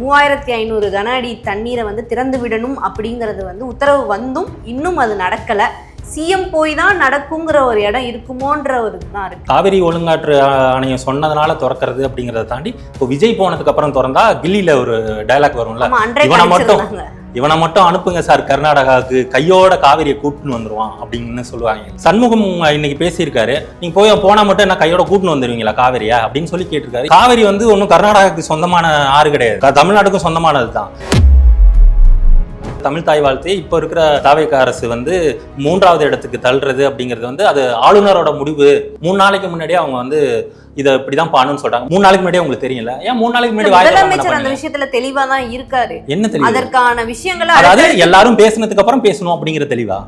3500 கன அடி தண்ணீரை வந்து திறந்து விடணும் அப்படிங்கிறது வந்து உத்தரவு வந்தும் இன்னும் அது நடக்கலை. சிஎம் போய் தான் நடக்குங்கிற ஒரு இடம் இருக்குமோன்ற ஒரு இதுதான் இருக்கு. காவிரி ஒழுங்காற்று ஆணையம் சொன்னதுனால திறக்கிறது அப்படிங்கிறத தாண்டி இப்போ விஜய் போனதுக்கு அப்புறம் திறந்தா கில்லியில ஒரு டயலாக் வரும்ல, இவனை மட்டும் அனுப்புங்க சார் கர்நாடகாவுக்கு, கையோட காவிரியை கூட்டுன்னு வந்துருவான் அப்படின்னு சொல்லுவாங்க. சண்முகம் இன்னைக்கு பேசியிருக்காரு, நீங்க போனா மட்டும் என்ன கையோட கூட்டுன்னு வந்துருவீங்களா காவிரியா அப்படின்னு சொல்லி கேட்டிருக்காரு. காவிரி வந்து ஒன்றும் கர்நாடகாவுக்கு சொந்தமான ஆறு கிடையாது, தமிழ்நாட்டுக்கும் சொந்தமானது தான். தமிழ் தாய் வாழ்த்தையை இப்போ இருக்கிற தாவேக அரசு வந்து 3வது இடத்துக்கு தள்ளுறது அப்படிங்கிறது வந்து அது ஆளுநரோட முடிவு. 3 நாளைக்கு முன்னாடியே அவங்க வந்து இதை இப்படிதான் பண்ணணும்னு சொல்றாங்க. 3 நாளைக்கு முன்னாடியே உங்களுக்கு தெரியல, ஏன் 3 நாளைக்கு முன்னாடி முதலமைச்சர் அந்த விஷயத்துல தெளிவா தான் இருக்காரு. என்ன தெளிவு? அதற்கான விஷயங்களை அதாவது எல்லாரும் பேசினதுக்கு அப்புறம் பேசணும் அப்படிங்கிற தெளிவா?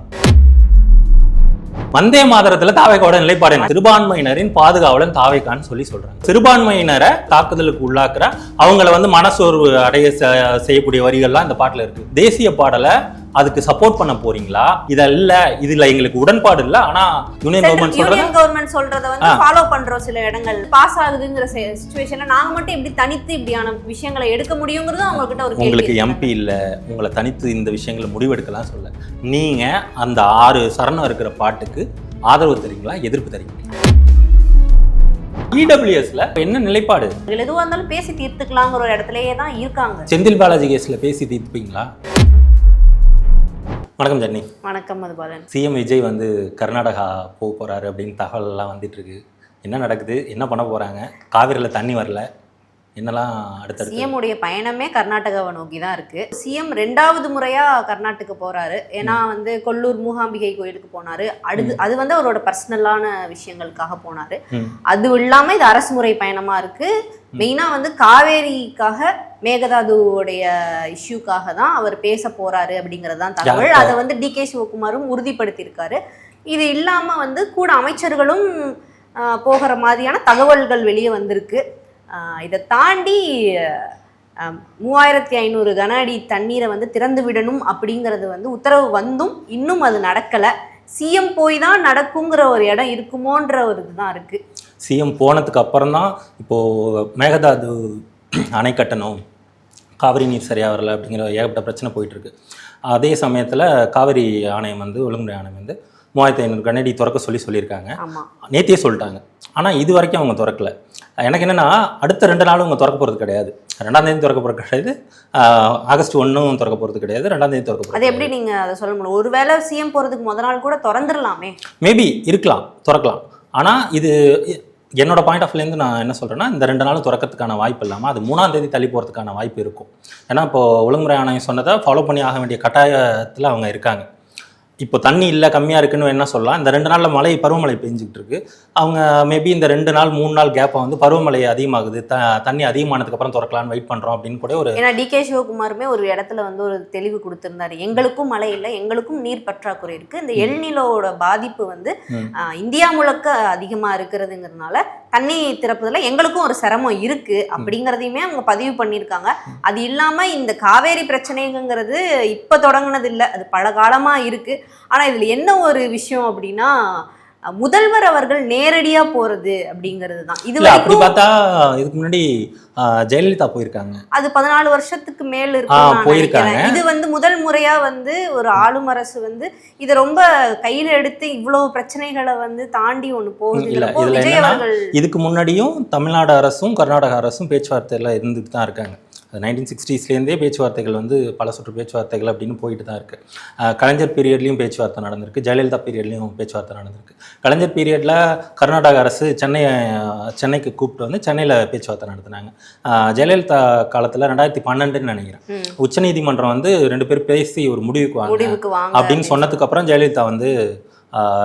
வந்தே மாதரத்துல தாவேகாவோட நிலைப்பாடு என்ன? சிறுபான்மையினரின் பாதுகாவலன் தாவேகான்னு சொல்றாங்க. சிறுபான்மையினரை தாக்குதலுக்கு உள்ளாக்குற அவங்கள வந்து மனசோர்வு அடைய செய்யக்கூடிய வரிகள்லாம் இந்த பாட்டுல இருக்கு. தேசிய பாடலை அதுக்கு சப்போர்ட் பண்ண போறீங்களா? இதுல எங்களுக்கு உடன்பாடு இல்ல, ஆனா யூனியன் கவர்மெண்ட் சொல்றத வந்து ஃபாலோ பண்றோம். சில இடங்கள் பாஸ் ஆகுதுங்கிற சிச்சுவேஷன்ல நாங்க மட்டும் இப்படி தனித்து இப்படியான விஷயங்களை எடுக்க முடியுங்கிறது அவங்க கிட்ட ஒரு கேள்வி. உங்களுக்கு எம்பி இல்ல, உங்களை தனித்து இந்த விஷயங்களை முடிவெடுக்கலாம் சொல்ல. நீங்க அந்த 6 சரணம் இருக்கிற பாட்டுக்கு ஆதரவு தரீங்களா, எதிர்ப்பு தரீங்களா? இடபிள்யூஎஸ்ல என்ன நிலைப்பாடு? எதுவா இருந்தாலும் பேசி தீர்த்துக்கலாங்கிற ஒரு இடத்துலயே தான் இருக்காங்க. செந்தில் பாலாஜி கேஸ்ல பேசி தீர்த்துப்பீங்களா? வணக்கம் ஜென்னி. வணக்கம் மதுபாலன். சிஎம் விஜய் வந்து கர்நாடகா போறாரு அப்படின்னு தகவல் எல்லாம் வந்துட்டு இருக்கு. என்ன நடக்குது, என்ன பண்ண போறாங்க? காவிரியில தண்ணி வரல, என்னெல்லாம் அடுத்தடுத்து? சிஎம் உடைய பயணமே கர்நாடகாவை நோக்கி தான் இருக்கு. சிஎம் 2வது முறையா கர்நாடகா போறாரு. ஏன்னா வந்து கொல்லூர் மூகாம்பிகை கோயிலுக்கு போனாரு. அது வந்து அவரோட பர்சனலான விஷயங்களுக்காக போனாரு. அது இல்லாம இது அரசு முறை பயணமா இருக்கு. மெயினா வந்து காவேரிக்காக மேகதாதுவோடைய இஷ்யூக்காக தான் அவர் பேச போறாரு அப்படிங்கறதுதான் தகவல். அதை வந்து டிகே சிவகுமாரும் உறுதிப்படுத்தியிருக்காரு. இது இல்லாம வந்து கூட அமைச்சர்களும் போகிற மாதிரியான தகவல்கள் வெளியே வந்திருக்கு. இதை தாண்டி 3500 கன அடி தண்ணீரை வந்து திறந்து விடணும் அப்படிங்கிறது வந்து உத்தரவு வந்தும் இன்னும் அது நடக்கலை. சிஎம் போய் தான் நடக்குங்கிற ஒரு இடம் இருக்குமோன்ற ஒரு இதுதான் இருக்கு. சிஎம் போனதுக்கு அப்புறம் தான் இப்போ மேகதாது அணை கட்டணும், காவிரி நீர் சரியாக வரல அப்படிங்கிற ஏகப்பட்ட பிரச்சனை போயிட்டு இருக்கு. அதே சமயத்தில் காவிரி ஆணையம் வந்து ஒழுங்குமுறை ஆணையம் வந்து 3500 கன அடி திறக்க சொல்லியிருக்காங்க. நேத்தியே சொல்லிட்டாங்க. ஆனால் இது வரைக்கும் அவங்க திறக்கல. எனக்கு என்னென்னா அடுத்த 2 நாளும் அவங்க திறக்க போகிறது கிடையாது. 2ஆம் தேதி திறக்க போகிறது கிடையாது, ஆகஸ்ட் 1 திறக்க போகிறது கிடையாது, 2ஆம் தேதி திறக்க போகிறது. அது எப்படி நீங்கள் அதை சொல்ல முடியும்? ஒருவேளை சிஎம் போகிறதுக்கு முதல் நாள் கூட திறந்துடலாமே. மேபி இருக்கலாம், திறக்கலாம். ஆனால் இது என்னோட பாயிண்ட் ஆஃப் வியூலேருந்து நான் என்ன சொல்கிறேன்னா, இந்த 2 நாளும் திறக்கிறதுக்கான வாய்ப்பு இல்லாமல் அது 3ஆம் தேதி தள்ளி போகிறதுக்கான வாய்ப்பு இருக்கும். ஏன்னா இப்போது ஒழுங்குமுறை ஆணையம் சொன்னதை ஃபாலோ பண்ணி ஆக வேண்டிய கட்டாயத்தில் அவங்க இருக்காங்க. இப்போ தண்ணி இல்லை, கம்மியாக இருக்குன்னு என்ன சொல்லலாம். இந்த 2 நாளில் பருவமழை பெஞ்சிக்கிட்டு இருக்கு. அவங்க மேபி இந்த 2 நாள் 3 நாள் கேப்பை வந்து பருவமழை அதிகமாகுது, தண்ணி அதிகமானதுக்கு அப்புறம் திறக்கலான்னு வெயிட் பண்ணுறோம் அப்படின்னு கூட ஒரு. ஏன்னா டிகே சிவகுமாருமே ஒரு இடத்துல வந்து ஒரு தெளிவு கொடுத்திருந்தாரு. எங்களுக்கும் மழை இல்லை, எங்களுக்கும் நீர் பற்றாக்குறை இருக்கு. இந்த எல்நிலோட பாதிப்பு வந்து இந்தியா முழுக்க அதிகமாக இருக்கிறதுங்கிறதுனால தண்ணி திறப்பதில் எங்களுக்கும் ஒரு சிரமம் இருக்கு அப்படிங்கிறதையுமே அவங்க பதிவு பண்ணியிருக்காங்க. அது இல்லாமல் இந்த காவேரி பிரச்சனைங்கிறது இப்போ தொடங்கினது இல்லை, அது பல காலமாக இருக்கு. ஆனால் இதில் என்ன ஒரு விஷயம் அப்படின்னா, முதல்வர் அவர்கள் நேரடியா போறது அப்படிங்கிறது தான். இது அப்படி பார்த்தா இதுக்கு முன்னாடி ஜெயலலிதா போயிருக்காங்க. அது 14 வருஷத்துக்கு மேல் போயிருக்காங்க. இது வந்து முதல் முறையா வந்து ஒரு ஆளும் அரசு வந்து இதை ரொம்ப கையில எடுத்து இவ்வளவு பிரச்சனைகளை வந்து தாண்டி ஒண்ணு போகுது. இதுக்கு முன்னாடியும் தமிழ்நாடு அரசும் கர்நாடக அரசும் பேச்சுவார்த்தையில இருந்துட்டு தான் இருக்காங்க. 1960ஸ்லேருந்தே பேச்சுவார்த்தைகள் வந்து பல சுற்று பேச்சுவார்த்தைகள் அப்படின்னு போயிட்டு தான் இருக்குது. கலைஞர் பீரியட்லேயும் பேச்சுவார்த்தை நடந்திருக்கு, ஜெயலலிதா பீரியட்லேயும் பேச்சுவார்த்தை நடந்திருக்கு. கலைஞர் பீரியடில் கர்நாடக அரசு சென்னைக்கு கூப்பிட்டு வந்து சென்னையில் பேச்சுவார்த்தை நடத்தினாங்க. ஜெயலலிதா காலத்தில் 2012 நினைக்கிறேன் உச்சநீதிமன்றம் வந்து 2 பேர் பேசி ஒரு முடிவுக்கு வாங்க அப்படின்னு சொன்னதுக்கப்புறம் ஜெயலலிதா வந்து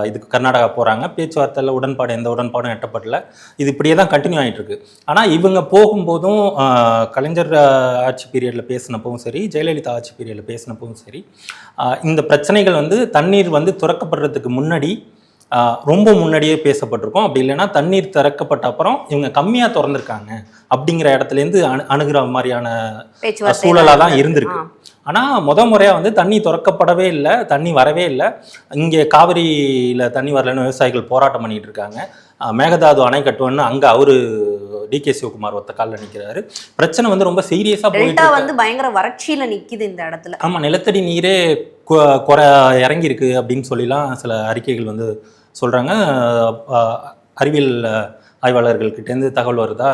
இதுக்கு கர்நாடகா போகிறாங்க. பேச்சுவார்த்தையில் எந்த உடன்பாடும் எட்டப்படல. இது இப்படியே தான் கண்டினியூ ஆகிட்டு இருக்கு. ஆனால் இவங்க போகும்போதும் கலைஞர் ஆட்சி பீரியடில் பேசினப்பவும் சரி, ஜெயலலிதா ஆட்சி பீரியடில் பேசினப்பவும் சரி, இந்த பிரச்சனைகள் வந்து தண்ணீர் வந்து திறக்கப்படுறதுக்கு முன்னாடி ரொம்ப முன்னாடியே பேசப்பட்டிருக்கும். அப்படி இல்லைன்னா தண்ணீர் திறக்கப்பட்ட அப்புறம் இவங்க கம்மியாக திறந்துருக்காங்க அப்படிங்கிற இடத்துலேருந்து அணுகிற மாதிரியான சூழலாக தான் இருந்திருக்கு. ஆனால் முறையாக வந்து தண்ணி திறக்கப்படவே இல்லை, தண்ணி வரவே இல்லை. இங்கே காவிரியில் தண்ணி வரலன்னு விவசாயிகள் போராட்டம் பண்ணிட்டு இருக்காங்க. மேகதாது அணை கட்டுவோன்னு அங்கே அவரு டிகே சிவகுமார் ஒத்த காலில் நிற்கிறாரு. பிரச்சனை வந்து ரொம்ப சீரியஸாக போயிட்டு வந்து பயங்கர வறட்சியில் நிற்கிது இந்த இடத்துல. ஆமாம், நிலத்தடி நீரே குறை இறங்கியிருக்கு அப்படின்னு சொல்லிலாம் சில அறிக்கைகள் வந்து சொல்கிறாங்க. அறிவியல் ஆய்வாளர்கள்கிட்டேருந்து தகவல் வருதா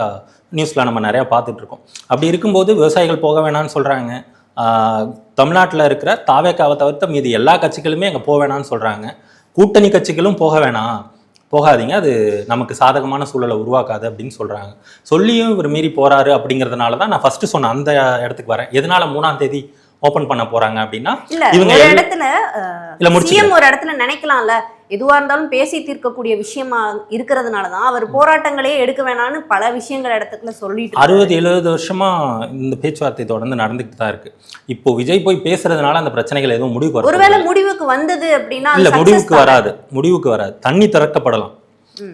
நியூஸில் நம்ம நிறையா பார்த்துட்ருக்கோம். அப்படி இருக்கும்போது விவசாயிகள் போக வேணான்னு சொல்கிறாங்க. தமிழ்நாட்டில் இருக்கிற தாவேக்காவை தவிர்த்த மீது எல்லா கட்சிகளுமே அங்கே போக வேணான்னு சொல்கிறாங்க. கூட்டணி கட்சிகளும் போகாதீங்க, அது நமக்கு சாதகமான சூழலை உருவாக்காது அப்படின்னு சொல்கிறாங்க. சொல்லியும் இவர் மீறி போகிறாரு அப்படிங்கிறதுனால தான் நான் ஃபஸ்ட்டு சொன்ன அந்த இடத்துக்கு வரேன். எதனால 3ஆம் தேதி ஓபன் பண்ண போறாங்க அப்படின்னா, இவங்க ஒரு இடத்துல நினைக்கலாம்ல, எதுவா இருந்தாலும் பேசி தீர்க்கக்கூடிய விஷயமா இருக்கிறதுனாலதான் அவர் போராட்டங்களே எடுக்க வேணாம்னு பல விஷயங்கள் இடத்துல சொல்லிட்டு 60-70 வருஷமா இந்த பேச்சுவார்த்தை தொடர்ந்து நடந்துகிட்டு தான் இருக்கு. இப்போ விஜய் போய் பேசுறதுனால அந்த பிரச்சனைகள் எதுவும் முடிவுக்கு வரும். ஒருவேளை முடிவுக்கு வந்தது அப்படின்னா இல்ல, முடிவுக்கு வராது.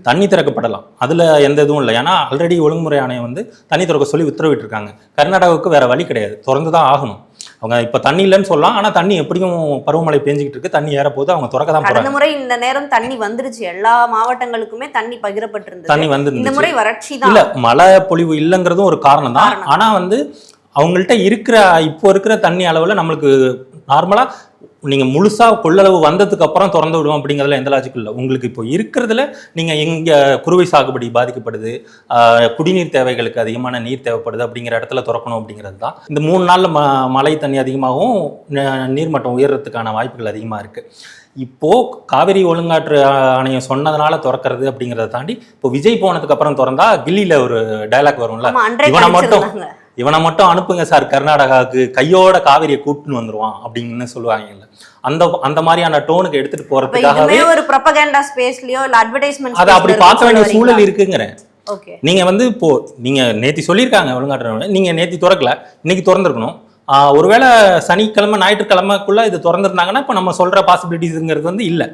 தண்ணி திறக்கப்படலாம், அதுல எந்த இதுவும் இல்லை. ஏன்னா ஆல்ரெடி ஒழுங்குமுறை ஆணையம் வந்து தண்ணி திறக்க சொல்லி உத்தரவிட்டு இருக்காங்க. கர்நாடகாவுக்கு வேற வழி கிடையாது, திறந்துதான் ஆகணும். அவங்க இப்ப தண்ணி இல்லைன்னு சொல்லலாம், ஆனா தண்ணி எப்படியும் பருவமழை பெஞ்சிக்கிட்டு இருக்கு, தண்ணி ஏற போது அவங்க திறக்க தான் போறாங்க. கடந்த முறை இந்த நேரம் தண்ணி வந்துருச்சு, எல்லா மாவட்டங்களுக்குமே தண்ணி பகிரப்பட்டிருந்தது. தண்ணி வந்து இந்த முறை வறட்சி தான். இல்ல, மழை பொழிவு இல்லைங்கிறதும் ஒரு காரணம் தான். ஆனா வந்து அவங்கள்ட்ட இப்போ இருக்கிற தண்ணி அளவுல நம்மளுக்கு நார்மலா நீங்க முழுசா கொள்ளளவு வந்ததுக்கு அப்புறம் திறந்து விடுவோம் அப்படிங்கிறதுல எந்த லாஜிக்கும் இல்லை. உங்களுக்கு இப்போ இருக்கிறதுல நீங்க எங்க குறுவை சாகுபடி பாதிக்கப்படுது, குடிநீர் தேவைகளுக்கு அதிகமான நீர் தேவைப்படுது அப்படிங்கிற இடத்துல திறக்கணும் அப்படிங்கிறது தான். இந்த 3 நாள்ல மழை தண்ணி அதிகமாகவும் நீர்மட்டம் உயர்றதுக்கான வாய்ப்புகள் அதிகமா இருக்கு. இப்போ காவிரி ஒழுங்காற்று ஆணையம் சொன்னதுனால திறக்கிறது அப்படிங்கிறத தாண்டி இப்போ விஜய் போனதுக்கு அப்புறம் திறந்தா கில்லியில ஒரு டைலாக் வரும்ல, இவனை மட்டும் அனுப்புங்க சார் கர்நாடகாவுக்கு, கையோட காவிரியை கூட்டுன்னு வந்துருவான் அப்படின்னு சொல்லுவாங்கல்ல, அந்த மாதிரியான டோனுக்கு எடுத்துட்டு போறதுக்காகவே ஒரு ப்ரொபகண்டா ஸ்பேஸ்லயோ இல்ல அட்வர்டைஸ்மென்ட் அதை அப்படி பார்க்க வேண்டிய சூழல் இருக்குங்கிறேன். நீங்க வந்து இப்போ நீங்க நேத்தி சொல்லியிருக்காங்க ஒழுங்காற்று, நீங்க நேத்தி திறக்கல, இன்னைக்கு திறந்துருக்கணும். ஒருவேளை சனிக்கிழமை ஞாயிற்றுக்கிழமைக்குள்ள இது திறந்துருந்தாங்கன்னா இப்போ நம்ம சொல்ற பாசிபிலிட்டிஸ்ங்கிறது வந்து இல்லை.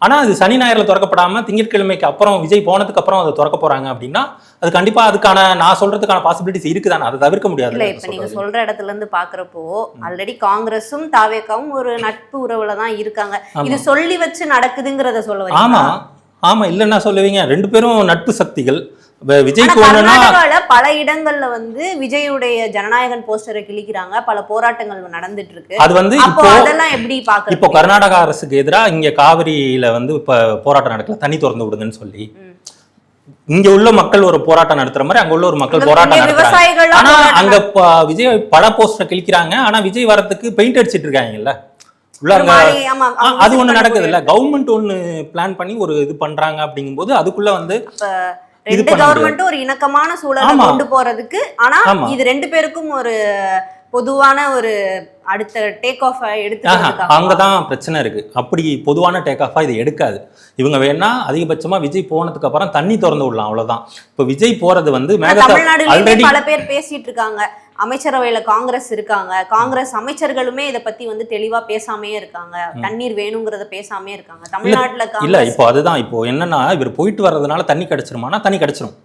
ஆனால் அது சனி ஞாயிறுல திறக்கப்படாமல் திங்கட்கிழமைக்கு அப்புறம் விஜய் போனதுக்கு அப்புறம் அதை திறக்க போறாங்க அப்படின்னா அது கண்டிப்பா அதுக்கான நான் சொல்றதுக்கான பாசிபிலிட்டிஸ் இருக்குதானே, அதை தவிர்க்க முடியாது. இல்லை, இப்போ நீங்க சொல்ற இடத்துல இருந்து பாக்குறப்போ ஆல்ரெடி காங்கிரஸும் தாவேக்காவும் ஒரு நட்பு உறவுல தான் இருக்காங்க. இது சொல்லி வச்சு நடக்குதுங்கிறத சொல்ல. ஆமா இல்லைன்னா சொல்லுவீங்க, 2 பேரும் நட்பு சக்திகள். விஜய் பல இடங்கள்ல வந்து விஜயுடைய ஜனநாயகன் போஸ்டரை கிழிக்கிறாங்க, பல போராட்டங்கள் நடந்துட்டு இருக்கு. அது வந்து அதெல்லாம் எப்படி பாக்குறது? இப்போ கர்நாடக அரசுக்கு எதிராக இங்க காவிரியில வந்து இப்ப போராட்டம் நடக்கல, தண்ணி திறந்து விடுங்கன்னு சொல்லி இங்க உள்ள மக்கள் ஒரு போராட்டம் நடத்துற மாதிரி அங்க உள்ள ஒரு மக்கள் போராட்டம் நடத்துறாங்க. ஆனா அங்க விஜய் பட போஸ்டர் கிழிக்கிறாங்க, ஆனா விஜய் வரத்துக்கு பெயிண்ட் அடிச்சிட்டு இருக்காங்கல்ல. அது ஒண்ணு நடக்குது இல்ல, கவர்மெண்ட் ஒண்ணு பிளான் பண்ணி ஒரு இது பண்றாங்க அப்படிங்கும்போது அதுக்குள்ள வந்து ரெண்டு கவர்மெண்ட்டும் ஒரு இணக்கமான சூழலை கொண்டு போறதுக்கு. ஆனா இது 2 பேருக்கும் ஒரு பொதுவான ஒரு அடுத்த டேக் ஆஃப் எடுத்து அங்கதான் பிரச்சனை இருக்கு. அப்படி பொதுவான டேக் ஆஃபா இது எடுக்காது. இவங்க வேணா அதிகபட்சமா விஜய் போனதுக்கு அப்புறம் தண்ணி திறந்து விடலாம், அவ்வளவுதான். இப்ப விஜய் போறது வந்து தமிழ்நாடு பல பேர் பேசிட்டு இருக்காங்க, அமைச்சரவையில காங்கிரஸ் இருக்காங்க, காங்கிரஸ் அமைச்சர்களுமே இதை பத்தி வந்து தெளிவா பேசாமே இருக்காங்க, தண்ணீர் வேணுங்கிறத பேசாமே இருக்காங்க தமிழ்நாட்டுல. இல்ல இப்போ அதுதான், இப்போ என்னன்னா இவர் போயிட்டு வர்றதுனால தண்ணி கிடைச்சிருமானா தண்ணி கிடைச்சிரும்,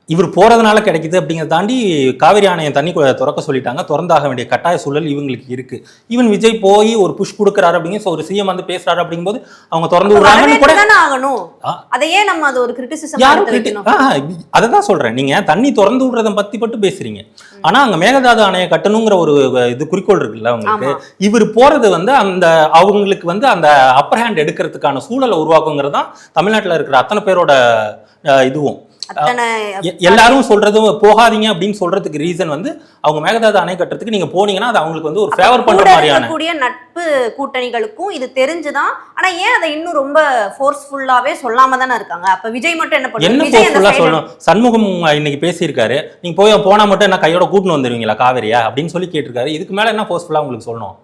இவர் போறதுனால கிடைக்குது அப்படிங்கிறத தாண்டி காவிரி ஆணையம் தண்ணி திறக்க சொல்லிட்டாங்க, திறந்தாக வேண்டிய கட்டாய சூழல் இவங்களுக்கு இருக்கு. ஈவன் விஜய் போய் ஒரு புஷ் கொடுக்குறாரு அப்படிங்கிற ஒரு சிஎம் வந்து பேசுறாரு அப்படிங்கும்போது அவங்க திறந்து விடுறாங்கன்னு கூட ஆகணும். அதையே நம்ம அது ஒரு கிரிட்டிசிசம் அதை தான் சொல்றேன். நீங்க தண்ணி திறந்து விடுறத பத்தி மட்டும் பேசுறீங்க, ஆனா அங்க மேகதாது அணையை கட்டணுங்கிற ஒரு இது குறிக்கோள் இருக்குல்ல அவங்களுக்கு. இவர் போறது வந்து அந்த அவங்களுக்கு வந்து அந்த அப்பர் ஹேண்ட் எடுக்கிறதுக்கான சூழலை உருவாக்குங்கிறது தான் தமிழ்நாட்டில் இருக்கிற அத்தனை பேரோட இதுவும். எல்லாரும் சொல்றதும் போகாதீங்க அப்படின்னு சொல்றதுக்கு ரீசன் வந்து அவங்க மேகதாது அணை கட்டுறதுக்கு நீங்க போனீங்கன்னா அது அவங்களுக்கு வந்து ஒரு ஃபேவர் பண்ற மாதிரியான கூடிய நட்பு கூட்டணிகளுக்கும் இது தெரிஞ்சுதான். ஆனா ஏன் அதை இன்னும் ரொம்ப ஃபோர்ஸ்ஃபுல்லாவே சொல்லாம தானே இருக்காங்க? அப்ப விஜய் மட்டும் என்ன பண்ணுவாங்க? என்ன ஃபோர்ஸ்ஃபுல்லா சொல்லணும்? சண்முகம் இன்னைக்கு பேசியிருக்காரு, நீங்க போனா மட்டும் என்ன கையோட கூட்டின்னு வந்துருவீங்களா காவேரியா அப்படின்னு சொல்லி கேட்டிருக்காரு. இதுக்கு மேல என்ன ஃபோர்ஸ்ஃபுல்லா உங்களுக்கு சொல்லணும்?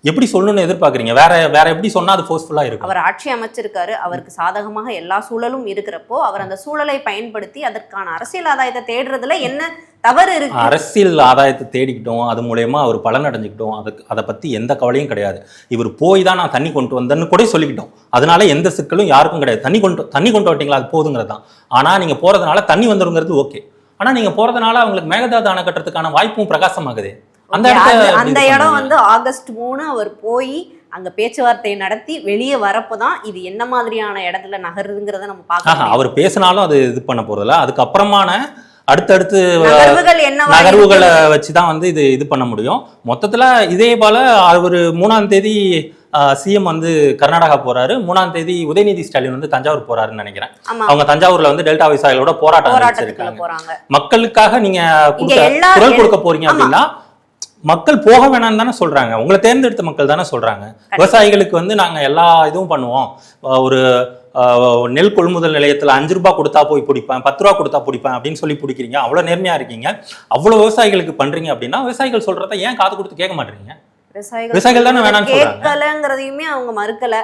எப்படி சொல்லணும்னு எதிர்பார்க்குறீங்க? வேற எப்படி சொன்னா அது ஃபோர்ஸ்ஃபுல்லா இருக்கும்? அவர் ஆட்சி அமைச்சிருக்காரு, அவருக்கு சாதகமாக எல்லா சூழலும் இருக்கிறப்போ அவர் அந்த சூழலை பயன்படுத்தி அதற்கான அரசியல் ஆதாயத்தை தேடுறதுல என்ன தவறு இருக்கு? அரசியல் ஆதாயத்தை தேடிக்கிட்டோம், அது மூலயமா அவர் பலன் அடைஞ்சுக்கிட்டோம், அதை பத்தி எந்த கவலையும் கிடையாது. இவர் போய் தான் நான் தண்ணி கொண்டு வந்தேன்னு கூட சொல்லிக்கிட்டோம். அதனால எந்த சிக்கலும் யாருக்கும் கிடையாது. தண்ணி கொண்டு வரட்டீங்களா, அது போதுங்கிறது தான். ஆனா நீங்க போறதுனால தண்ணி வந்துருங்கிறது ஓகே. ஆனா நீங்க போறதுனால அவங்களுக்கு மேகதாது அணை கட்டுறதுக்கான வாய்ப்பும் பிரகாசமாகுது. அந்த இடம் வந்து ஆகஸ்ட் 3 அவர் போய் அங்க பேச்சுவார்த்தை நடத்தி வெளியே வரப்போதான் இது என்ன மாதிரியான இடத்துல நகருங்கிறத நம்ம பார்க்கலாம். அவர் பேசினாலும் அது இது பண்ண போறதில்ல. அதுக்கப்புறமான அடுத்தடுத்து நகர்வுகளை வச்சுதான் வந்து இது பண்ண முடியும். மொத்தத்துல இதே போல அவர் 3ஆம் தேதி சிஎம் வந்து கர்நாடகா போறாரு, 3ஆம் தேதி உதயநிதி ஸ்டாலின் வந்து தஞ்சாவூர் போறாருன்னு நினைக்கிறேன். அவங்க தஞ்சாவூர்ல வந்து டெல்டா விவசாயிகளோட போராட்டம் மக்களுக்காக நீங்க குரல் கொடுக்க போறீங்க அப்படின்னா மக்கள் போக வேணாம்னு தானே சொல்றாங்க. உங்களை தேர்ந்தெடுத்த மக்கள் தானே சொல்றாங்க. விவசாயிகளுக்கு வந்து நாங்க எல்லா இதுவும் பண்ணுவோம். ஒரு நெல் கொள்முதல் நிலையத்தில் 5 ரூபாய் கொடுத்தா போய் பிடிப்பேன், 10 ரூபா கொடுத்தா பிடிப்பேன் அப்படின்னு சொல்லி பிடிக்கிறீங்க. அவ்வளோ நேர்மையா இருக்கீங்க, அவ்வளோ விவசாயிகளுக்கு பண்றீங்க அப்படின்னா விவசாயிகள் சொல்றத ஏன் காது கொடுத்து கேட்க மாட்டீங்க? விவசாயிகள் தானே வேணாம்னு கேட்கலங்கிறதையுமே அவங்க மறுக்கல.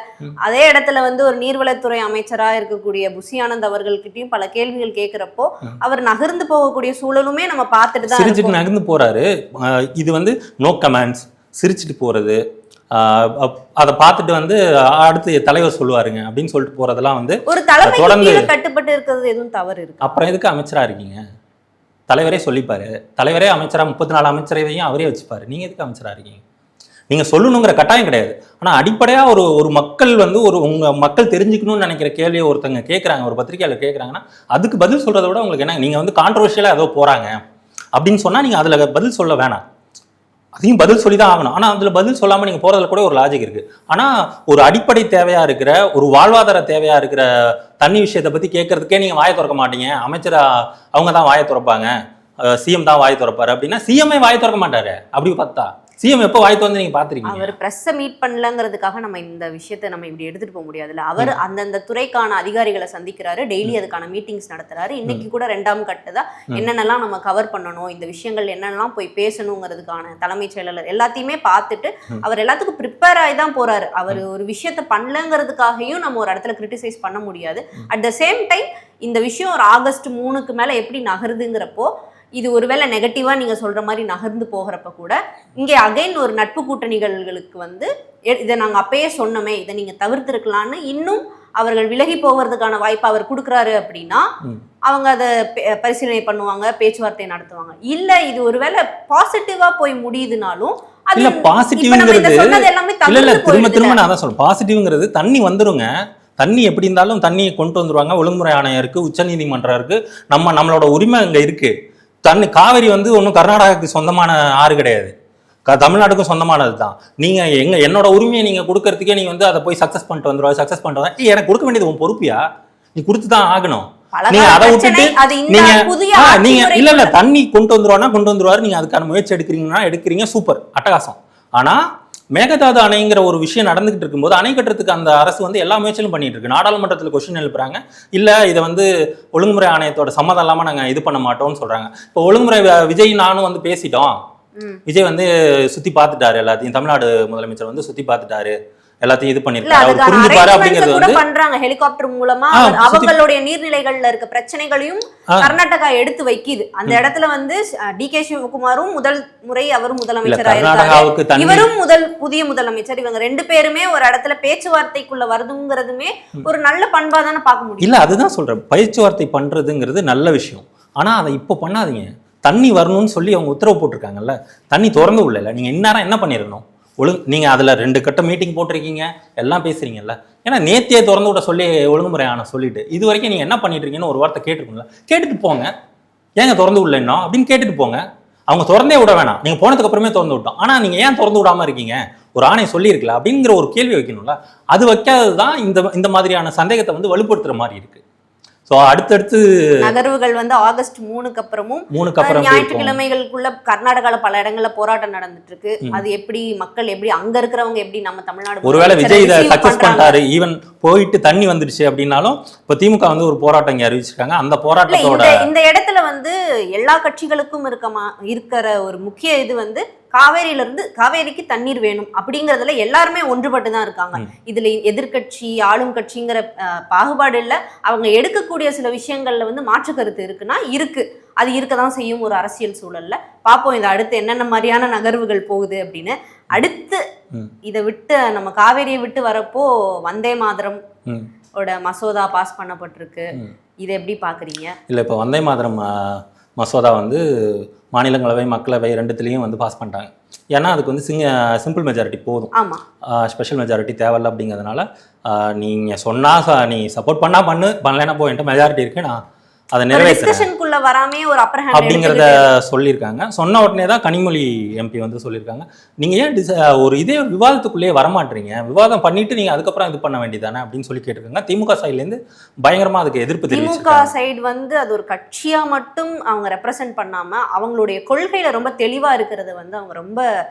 அதே இடத்துல வந்து ஒரு நீர்வளத்துறை அமைச்சரா இருக்கக்கூடிய புசி ஆனந்த் அவர்கள்கிட்டயும் பல கேள்விகள் கேட்கிறப்போ அவர் நகர்ந்து போகக்கூடிய சூழலுமே நம்ம பார்த்துட்டு தான் சிரிச்சுட்டு நகர்ந்து போறாரு. இது வந்து நோ கமெண்ட்ஸ், சிரிச்சுட்டு போறது, அதை பார்த்துட்டு வந்து அடுத்து தலைவர் சொல்லுவாருங்க அப்படின்னு சொல்லிட்டு போறதெல்லாம் வந்து ஒரு தலைமை தொடர்ந்து கட்டுப்பட்டு இருக்கிறது எதுவும் தவறு இருக்கு. அப்புறம் எதுக்கு அமைச்சரா இருக்கீங்க? தலைவரே சொல்லிப்பாரு. தலைவரே அமைச்சரா 34 அமைச்சரையும் அவரே வச்சுப்பாரு. நீங்க எதுக்கு அமைச்சரா இருக்கீங்க? நீங்க சொல்லணுங்கிற கட்டாயம் கிடையாது. ஆனா அடிப்படையா ஒரு மக்கள் வந்து உங்க மக்கள் தெரிஞ்சுக்கணும்னு நினைக்கிற கேள்வியை ஒருத்தங்க கேட்கறாங்க, ஒரு பத்திரிகையாளர் கேட்கறாங்கன்னா அதுக்கு பதில் சொல்றதை விட உங்களுக்கு என்ன, நீங்க வந்து கான்ட்ரோவர்ஷியலா ஏதோ போறாங்க அப்படின்னு சொன்னா நீங்க அதுல பதில் சொல்ல வேணாம். அதையும் பதில் சொல்லி தான் ஆகணும். ஆனா அதுல பதில் சொல்லாம நீங்க போறதுல கூட ஒரு லாஜிக் இருக்கு. ஆனா ஒரு அடிப்படை தேவையா இருக்கிற, ஒரு வாழ்வாதார தேவையா இருக்கிற தண்ணி விஷயத்தை பத்தி கேட்கறதுக்கே நீங்க வாயை திறக்க மாட்டீங்க. அமைச்சரா அவங்க தான் வாயை திறப்பாங்க, சிஎம் தான் வாயை திறப்பாரு அப்படின்னா சிஎம்ஏ வாயை திறக்க மாட்டாரு. அப்படி பார்த்தா சிஎம் எப்போ வாய்த்து வந்து நீங்க பாத்துருக்கீங்க? அவர் பிரஸ்ஸை மீட் பண்ணலங்கிறதுக்காக நம்ம இந்த விஷயத்தை நம்ம இப்படி எடுத்துட்டு போக முடியாதுல்ல. அவர் அந்தந்த துறைக்கான அதிகாரிகளை சந்திக்கிறாரு, டெய்லி அதுக்கான மீட்டிங்ஸ் நடத்துறாரு. இன்னைக்கு கூட 2ஆம் கட்டதா என்னென்னலாம் நம்ம கவர் பண்ணணும், இந்த விஷயங்கள் என்னென்னலாம் போய் பேசணுங்கிறதுக்கான தலைமைச் செயலாளர் எல்லாத்தையுமே பார்த்துட்டு அவர் எல்லாத்துக்கும் ப்ரிப்பேர் ஆகி தான் போறாரு. அவர் ஒரு விஷயத்த பண்ணலங்கிறதுக்காகவும் நம்ம ஒரு இடத்துல கிரிட்டிசைஸ் பண்ண முடியாது. அட் த சேம் டைம் இந்த விஷயம் ஒரு ஆகஸ்ட் 3க்கு மேல எப்படி நகருதுங்கிறப்போ இது ஒருவேளை நெகட்டிவா நீங்க சொல்ற மாதிரி நகர்ந்து போகிறப்ப கூட இங்கே அகைன் ஒரு நட்பு கூட்டணிகளுக்கு வந்து இதை நாங்க அப்பயே சொன்னோமே, இதை நீங்க தவிர்த்திருக்கலான்னு இன்னும் அவர்கள் விலகி போகிறதுக்கான வாய்ப்பு அவர் கொடுக்குறாரு அப்படின்னா அவங்க அதை பரிசீலனை பண்ணுவாங்க, பேச்சுவார்த்தை நடத்துவாங்க. இல்ல இது ஒருவேளை பாசிட்டிவா போய் முடியுதுனாலும் திரும்ப நான் தான் சொல்றேன், பாசிட்டிவ்ங்கிறது தண்ணி வந்துருங்க. தண்ணி எப்படி இருந்தாலும் தண்ணியை கொண்டு வந்துருவாங்க. ஒழுங்குமுறை ஆணையம் இருக்கு, உச்ச நீதிமன்றம் இருக்கு, நம்மளோட உரிமை அங்க இருக்கு. தண்ணி காவிரி வந்து ஒன்றும் கர்நாடகாவுக்கு சொந்தமான ஆறு கிடையாது, தமிழ்நாட்டுக்கும் சொந்தமானது தான். நீங்க என்னோட உரிமையை நீங்க கொடுக்கறதுக்கே நீங்க வந்து அதை போய் சக்சஸ் பண்ணிட்டு வந்துருவா, சக்சஸ் பண்ணிட்டு எனக்கு கொடுக்க வேண்டியது உன் பொறுப்பியா, நீ கொடுத்து தான் ஆகணும். நீங்க அதை விட்டுட்டு நீங்க இல்ல தண்ணி கொண்டு வந்துருவாரு, நீங்க அதுக்கான முயற்சி எடுக்கிறீங்க, சூப்பர், அட்டகாசம். ஆனா மேகதாது அணைங்கிற ஒரு விஷயம் நடந்துகிட்டு இருக்கும்போது அணை கட்டுறதுக்கு அந்த அரசு வந்து எல்லா முயற்சியும் பண்ணிட்டு இருக்கு. நாடாளுமன்றத்தில் கொஸ்டின் எழுப்புறாங்க, இல்ல இதை வந்து ஒழுங்குமுறை ஆணையத்தோட சம்மதம் இல்லாம நாங்க இது பண்ண மாட்டோம்னு சொல்றாங்க. இப்போ ஒழுங்குமுறை விஜய் நானும் வந்து பேசிட்டோம், விஜய் வந்து சுத்தி பார்த்துட்டாரு, எல்லாத்தையும் தமிழ்நாடு முதலமைச்சர் வந்து சுத்தி பார்த்துட்டாரு, எல்லாத்தையும் இது பண்ணிருக்காரு பண்றாங்க. ஹெலிகாப்டர் மூலமா அவங்களுடைய நீர்நிலைகள்ல இருக்க பிரச்சனைகளையும் கர்நாடகா எடுத்து வைக்குது. அந்த இடத்துல வந்து டி.கே. சிவகுமாரும் முதல் முறை அவரும் முதலமைச்சராக இருக்காரு, இவரும் புதிய முதலமைச்சர். இவங்க 2 பேருமே ஒரு இடத்துல பேச்சுவார்த்தைக்குள்ள வருதுங்கிறதுமே ஒரு நல்ல பண்பா தானே பார்க்க முடியும். இல்ல அதுதான் சொல்றேன், பேச்சுவார்த்தை பண்றதுங்கிறது நல்ல விஷயம். ஆனா அதை இப்போ பண்ணாதீங்க. தண்ணி வரணும்னு சொல்லி அவங்க உத்தரவு போட்டிருக்காங்கல்ல, தண்ணி திறந்து உள்ள நீங்க இந்நேரம் என்ன பண்ணிருக்கணும்? நீங்க அதுல 2 கட்ட மீட்டிங் போட்டிருக்கீங்க, எல்லாம் பேசுறீங்கல்ல. ஏன்னா நேத்தியே திறந்து விட சொல்லி ஒழுங்குமுறை ஆன சொல்லிட்டு இது வரைக்கும் நீங்க என்ன பண்ணிட்டு இருக்கீங்கன்னு ஒரு வார்த்தை கேட்டுருக்கீங்களா? கேட்டுட்டு போங்க, ஏங்க திறந்து விடல இன்னும் அப்படின்னு கேட்டுட்டு போங்க. அவங்க திறந்தே விட வேணாம், நீங்க போனதுக்கு அப்புறமே திறந்து விட்டோம், ஆனா நீங்க ஏன் திறந்து விடாம இருக்கீங்க, ஒரு ஆணை சொல்லியிருக்கல அப்படிங்கிற ஒரு கேள்வி வைக்கணும்ல. அது வைக்காததுதான் இந்த மாதிரியான சந்தேகத்தை வந்து வலுப்படுத்துற மாதிரி இருக்கு. ஸோ அடுத்தடுத்து நகர்வுகள் வந்து ஆகஸ்ட் 3க்கு அப்புறமும் ஞாயிற்றுக்கிழமைகளுக்குள்ள கர்நாடகால பல இடங்கள்ல போராட்டம் நடந்துட்டு இருக்கு. அது எப்படி மக்கள் எப்படி அங்க இருக்கிறவங்க எப்படி நம்ம தமிழ்நாடு ஒருவேளை விஜய் இதை சக்சஸ் பண்ணிட்டாரு, ஈவன் போயிட்டு தண்ணி வந்துடுச்சு அப்படின்னாலும் இப்போ திமுக வந்து ஒரு போராட்டம் இங்க அறிவிச்சிருக்காங்க. அந்த போராட்டத்தோட இந்த இடத்துல வந்து எல்லா கட்சிகளுக்கும் இருக்கிற ஒரு முக்கிய இது வந்து காவேரிக்கு தண்ணீர் வேணும் அப்படிங்கறதுல எல்லாருமே ஒன்றுபட்டு தான் இருக்காங்க. இதுல எதிர்கட்சி ஆளும் கட்சிங்கிற பாகுபாடு இல்ல. அவங்க எடுக்கக்கூடிய சில விஷயங்கள்ல வந்து மாற்று கருத்து இருக்குன்னா இருக்கு, அது இருக்கதான் செய்யும் ஒரு அரசியல் சூழல்ல. பார்ப்போம் இது அடுத்து என்னென்ன மாதிரியான நகர்வுகள் போகுது அப்படின்னு. அடுத்து இதை விட்டு நம்ம காவேரியை விட்டு வரப்போ வந்தே மாதரம் மசோதா பாஸ் பண்ணப்பட்டிருக்கு. இதை எப்படி பாக்குறீங்க? இல்ல இப்போ வந்தே மாதரம் மசோதா வந்து மாநிலங்களவை மக்களவை ரெண்டுத்துலேயும் வந்து பாஸ் பண்ணிட்டாங்க. ஏன்னா அதுக்கு வந்து சிம்பிள் மெஜாரிட்டி போதும், ஸ்பெஷல் மெஜாரிட்டி தேவையில்ல அப்படிங்கிறதுனால நீங்கள் சொன்னால் நீ சப்போர்ட் பண்ணால் பண்ணலைன்னா என்கிட்ட மெஜாரிட்டி இருக்கு, நான் அதை நிறைவேற்றுக்குள்ள வராமே ஒரு அப்படிங்கிறத சொல்லியிருக்காங்க. சொன்ன உடனே தான் கனிமொழி எம்பி வந்து சொல்லியிருக்காங்க, நீங்கள் ஏன் ஒரு இதே விவாதத்துக்குள்ளேயே வரமாட்டீங்க, விவாதம் பண்ணிட்டு நீங்கள் அதுக்கப்புறம் இது பண்ண வேண்டியதானே அப்படின்னு சொல்லி கேட்டிருக்காங்க. திமுக சைட்லேருந்து பயங்கரமாக அதுக்கு எதிர்ப்பு தெரிவிச்சு. திமுக சைடு வந்து அது ஒரு கட்சியாக மட்டும் அவங்க ரெப்ரசென்ட் பண்ணாமல் அவங்களுடைய கொள்கையில ரொம்ப தெளிவாக இருக்கிறது வந்து அவங்க ரொம்ப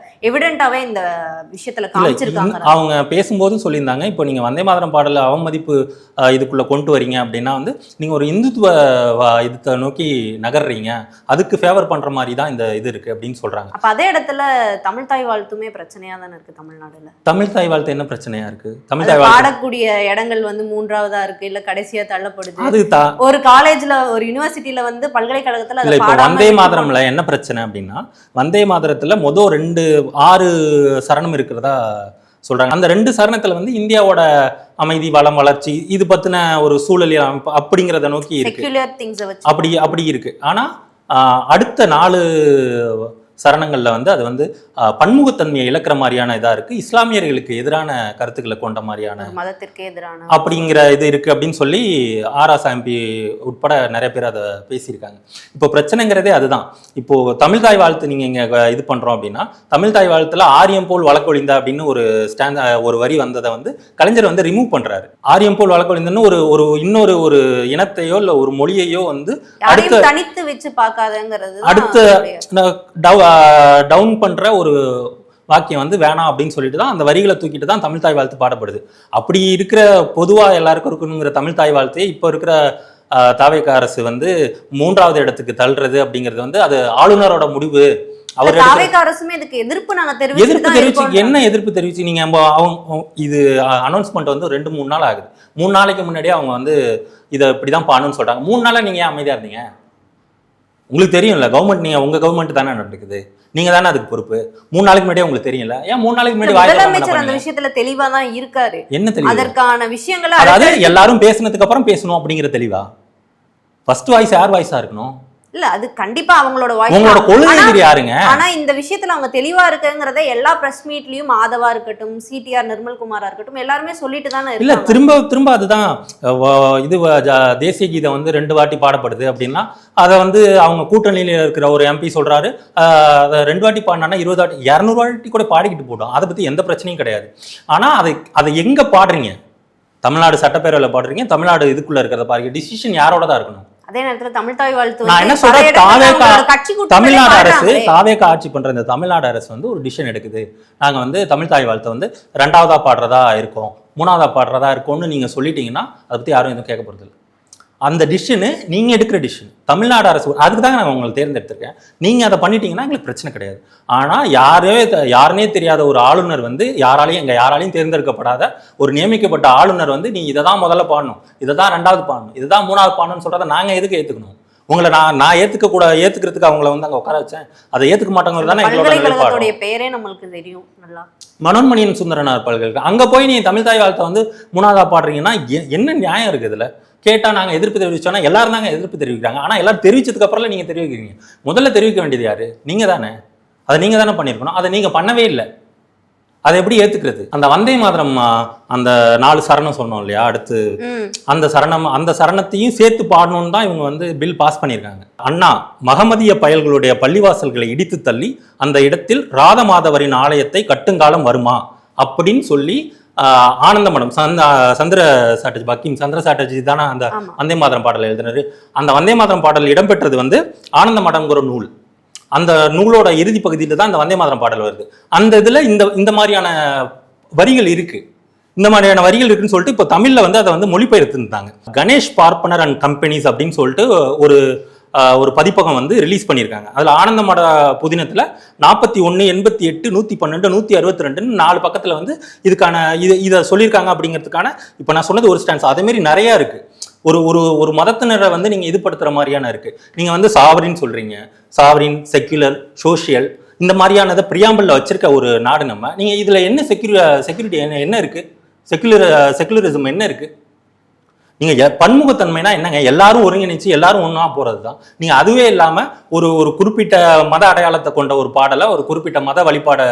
எவிடென்ட்டாகவே இந்த விஷயத்தில் காமிச்சிருக்காங்க. அவங்க பேசும்போதும் சொல்லியிருந்தாங்க, இப்போ நீங்கள் வந்தே மாதரம் பாடலை அவமதிப்பு இதுக்குள்ளே கொண்டு வரீங்க அப்படின்னா வந்து நீங்கள் ஒரு இந்துத்துவ இதை நோக்கி நகர்றீங்க, அதுக்கு ஃபேவர் பண்ற மாதிரி தான் இந்த இது இருக்கு அப்படின்னு சொல்றாங்க. அப்ப அதே இடத்துல தமிழ் தாய் வாழ்த்துமே பிரச்சனையா தானே இருக்கு தமிழ்நாடுல. தமிழ் தாய் வாழ்த்து என்ன பிரச்சனையா இருக்கு? தமிழ் தாய் பாடக்கூடிய இடங்கள் வந்து 3வதா இருக்கு, இல்ல கடைசியா தள்ளப்படுது. அது ஒரு காலேஜ்ல ஒரு யூனிவர்சிட்டியில வந்து பல்கலைக்கழகத்துல இல்ல. இப்போ வந்தே மாதரம்ல என்ன பிரச்சனை அப்படின்னா, வந்தே மாதரத்துல மொதல் 6 சரணம் இருக்கிறதா சொல்றாங்க. அந்த 2 சரணத்துல வந்து இந்தியாவோட அமைதி வளம் வளர்ச்சி இது பத்தின ஒரு சூழலியல் அமைப்பு அப்படிங்கிறத நோக்கி இருக்கு, அப்படி இருக்கு. ஆனா அடுத்த 4 சரணங்கள்ல வந்து அது வந்து பன்முகத்தன்மையை இழக்கிற மாதிரியான இதா இருக்கு, இஸ்லாமியர்களுக்கு எதிரான கருத்துக்களை கொண்ட மாதிரியான மதத்திற்கு எதிரான அப்படிங்கிற இது இருக்கு அப்படின்னு சொல்லி ஆராசா எம்பி உட்பட நிறைய பேர் அதை பேசியிருக்காங்க. இப்போ பிரச்சனைங்கிறதே அதுதான். இப்போ தமிழ் தாய் வாழ்த்து நீங்க இங்க இது பண்றோம் அப்படின்னா, தமிழ் தாய் வாழ்த்துல ஆரியம் போல் வழக்கொழிந்தா அப்படின்னு ஒரு வரி வந்ததை வந்து கலைஞர் வந்து ரிமூவ் பண்றாரு. ஆரியம் போல் வழக்கொழிந்தன்னு ஒரு இன்னொரு ஒரு இனத்தையோ இல்ல ஒரு மொழியையோ வந்து அடுத்து தனித்து வச்சு பார்க்காதங்கிறது அடுத்த டவுன் பண்ற ஒரு வாக்கியம் வந்து வேணாம் அப்படின்னு சொல்லிட்டு தான் அந்த வரிகளை தூக்கிட்டு தான் தமிழ் தாய் வாழ்த்து பாடப்படுது. அப்படி இருக்கிற பொதுவா எல்லாருக்கும் இருக்கணுங்கிற தமிழ் தாய் வாழ்த்தையே இப்போ இருக்கிற தாவேக அரசு வந்து 3வது இடத்துக்கு தள்ளுறது அப்படிங்கிறது வந்து அது ஆளுநரோட முடிவு. அவர் தாவேக அரசுமே இதுக்கு எதிர்ப்பு தெரிவிச்சு என்ன எதிர்ப்பு தெரிவிச்சு நீங்க அவங்க இது அனௌன்ஸ்மெண்ட் வந்து 2-3 நாள் ஆகுது. 3 நாளைக்கு முன்னாடியே அவங்க வந்து இதை இப்படிதான் பண்ணணும்னு சொல்றாங்க. 3 நாளா நீங்க ஏன் அமைதியா இருந்தீங்க? உங்களுக்கு தெரியும்ல, கவர்மெண்ட் நீங்க உங்க கவர்மெண்ட் தானே நடக்குது, நீங்க தானே அதுக்கு பொறுப்பு. 3 நாளைக்கு முன்னாடியே உங்களுக்கு தெரியல, ஏன் 3 நாளைக்கு முன்னாடி முதலமைச்சர் அந்த விஷயத்துல தெளிவா தான் இருக்காரு. என்ன தெளிவு? அதற்கான விஷயங்களை அதாவது எல்லாரும் பேசினதுக்கு அப்புறம் பேசணும் அப்படிங்கிற தெளிவா? ஃபர்ஸ்ட் வாய்ஸ் யார் வாய்ஸா இருக்கணும்? இல்ல அது கண்டிப்பா அவங்களோட வாய்ஸ், உங்களோட கொள்கை யாருங்க. ஆனா இந்த விஷயத்துல அவங்க தெளிவா இருக்குங்கிறத எல்லா பிரஸ் மீட்லயும் ஆதவா இருக்கட்டும், சிடிஆர் நிர்மல்குமாரா இருக்கட்டும் எல்லாருமே சொல்லிட்டு தானே இல்ல திரும்ப அதுதான். இது தேசிய கீதம் வந்து 2 வாட்டி பாடப்படுது அப்படின்னா அதை வந்து அவங்க கூட்டணியில இருக்கிற ஒரு எம்பி சொல்றாரு, அதை 2 வாட்டி பாடினா 20 வாட்டி 200 வாட்டி கூட பாடிக்கிட்டு போட்டோம், அதை பத்தி எந்த பிரச்சனையும் கிடையாது. ஆனா அதை எங்க பாடுறீங்க? தமிழ்நாடு சட்டப்பேரவையில் பாடுறீங்க, தமிழ்நாடு இதுக்குள்ள இருக்கிறத பாருங்க. டிசிஷன் யாரோட தான் இருக்கணும்? அதே நேரத்துல தமிழ் தாய் வாழ்த்து நான் என்ன சொல்றேன், தமிழ்நாடு அரசு தாவேக ஆட்சி பண்ற இந்த தமிழ்நாடு அரசு வந்து ஒரு டிசிஷன் எடுக்குது, நாங்க வந்து தமிழ் தாய் வாழ்த்தை வந்து 2வதா பாடுறதா இருக்கோம், 3வதா பாடுறதா இருக்கும்னு நீங்க சொல்லிட்டீங்கன்னா அதை பத்தி யாரும் எதுவும் கேட்க போறது இல்லை. அந்த டிசிஷனு நீங்க எடுக்கிற டிசிஷன் தமிழ்நாடு அரசு, அதுக்கு தாங்க நான் உங்களை தேர்ந்தெடுத்திருக்கேன். நீங்க அதை பண்ணிட்டீங்கன்னா எங்களுக்கு பிரச்சனை கிடையாது. ஆனா யாருனே தெரியாத ஒரு ஆளுநர் வந்து யாராலையும் தேர்ந்தெடுக்கப்படாத ஒரு நியமிக்கப்பட்ட ஆளுநர் வந்து நீ இதை தான் முதல்ல பாடணும், இதை தான் 2வது பாடணும், இதை தான் 3வது பாடணும்னு சொல்றதை நாங்க எதுக்கு ஏத்துக்கணும்? உங்களை நான் ஏத்துக்கிறதுக்கு அவங்கள வந்து அங்க உட்கார வச்சேன், அதை ஏத்துக்க மாட்டாங்க தானே எங்களோட பேரே நம்மளுக்கு தெரியும் நல்லா. மனோன்மணியன் சுந்தரனார் பல்கலைக்கழகம் அங்க போய் நீ தமிழ் தாய் வாழ்த்தை வந்து 3வதா பாடுறீங்கன்னா என்ன நியாயம் இருக்கு இதுல? கேட்டா நாங்க எதிர்ப்பு தெரிவிச்சோன்னா எல்லாரும் தாங்க எதிர்ப்பு தெரிவிக்கிறாங்க. ஆனா எல்லாரும் தெரிவிச்சதுக்கு அப்புறம் நீங்க தெரிவிக்கிறீங்க. முதல்ல தெரிவிக்க வேண்டியது யாரு? நீங்க தானே. அதை நீங்க தானே பண்ணிருக்கணும். அதை நீங்க பண்ணவே இல்லை. அதை எப்படி ஏத்துக்கிறது? அந்த வந்தே மாதரம் அந்த 4 சரணம் சொன்னோம் இல்லையா, அடுத்து அந்த சரணத்தையும் சேர்த்து பாடணும்னு தான் இவங்க வந்து பில் பாஸ் பண்ணியிருக்காங்க. அண்ணா மகமதிய பயல்களுடைய பள்ளிவாசல்களை இடித்து தள்ளி அந்த இடத்தில் ராத மாதவரின் ஆலயத்தை கட்டுங்காலம் வருமா அப்படின்னு சொல்லி ஆனந்த மடம் சந்திர சாட்டர்ஜி, பக்கிம் சந்திர சாட்டர்ஜி தானே அந்த வந்தே மாதரம் பாடல் எழுதினாரு. அந்த வந்தே மாதரம் பாடல் இடம்பெற்றது வந்து ஆனந்த மடம்ங்கிற நூல். அந்த நூலோட இறுதி பகுதியில தான் அந்த வந்தே மாதரம் பாடல் வருது. அந்த இதுல இந்த மாதிரியான வரிகள் இருக்கு. இந்த மாதிரியான வரிகள் இருக்குன்னு சொல்லிட்டு இப்போ தமிழ்ல வந்து அதை வந்து மொழிபெயர்த்துருந்தாங்க. கணேஷ் பார்ப்பனர் அண்ட் கம்பெனிஸ் அப்படின்னு சொல்லிட்டு ஒரு ஒரு பதிப்பகம் வந்து ரிலீஸ் பண்ணியிருக்காங்க. அதில் ஆனந்தமட புதினத்தில் 41, 88, 112, 162 4 பக்கத்தில் வந்து இதுக்கான இதை சொல்லியிருக்காங்க அப்படிங்கிறதுக்கான இப்போ நான் சொன்னது ஒரு ஸ்டான்ஸ். அதேமாரி நிறையா இருக்குது. ஒரு ஒரு ஒரு மதத்தினரை வந்து நீங்கள் இதுபடுத்துகிற மாதிரியான இருக்குது. நீங்கள் வந்து சாவரின் சொல்கிறீங்க, சாவரின், செக்யுலர், சோஷியல் இந்த மாதிரியானதை பிரியாம்பிளில் வச்சிருக்க ஒரு நாடு நம்ம. நீங்கள் இதில் என்ன செக்யூரிட்டி என்ன இருக்குது? செக்குலரிசம் என்ன இருக்குது? நீங்கள் பன்முகத்தன்மைனா என்னங்க? எல்லாரும் ஒருங்கிணைச்சு எல்லாரும் ஒன்றா போகிறது தான். நீங்கள் அதுவே இல்லாமல் ஒரு குறிப்பிட்ட மத அடையாளத்தை கொண்ட ஒரு பாடலை, ஒரு குறிப்பிட்ட மத வழிபாடை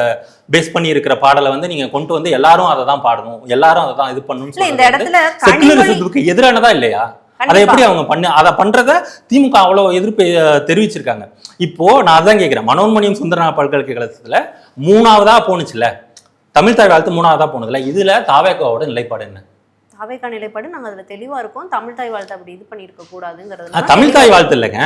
பேஸ் பண்ணி இருக்கிற பாடலை வந்து நீங்கள் கொண்டு வந்து எல்லாரும் அதை தான் பாடணும், எல்லாரும் அதை தான் இது பண்ணணும்னு இந்த இடத்துல செக்குலரிசத்துக்கு எதிரானதா இல்லையா? அதை எப்படி அவங்க அதை பண்றத திமுக அவ்வளோ எதிர்ப்பு தெரிவிச்சிருக்காங்க. இப்போ நான் அதான் கேட்கிறேன், மனோன்மணியம் சுந்தரனார் பல்கலைக்கழகத்துல 3ஆவதா போனுச்சுல, தமிழ் தாய் வாழ்த்து 3ஆவதா போனதுல, இதுல தாவேகாவோட நிலைப்பாடு என்ன? தாவேகா நிலைப்பாடு நாங்க அதுல தெளிவா இருக்கோம். தமிழ் தாய் வாழ்த்து அப்படி இது பண்ணிருக்க கூடாதுங்கிறது. தமிழ் தாய் வாழ்த்து இல்லைங்க,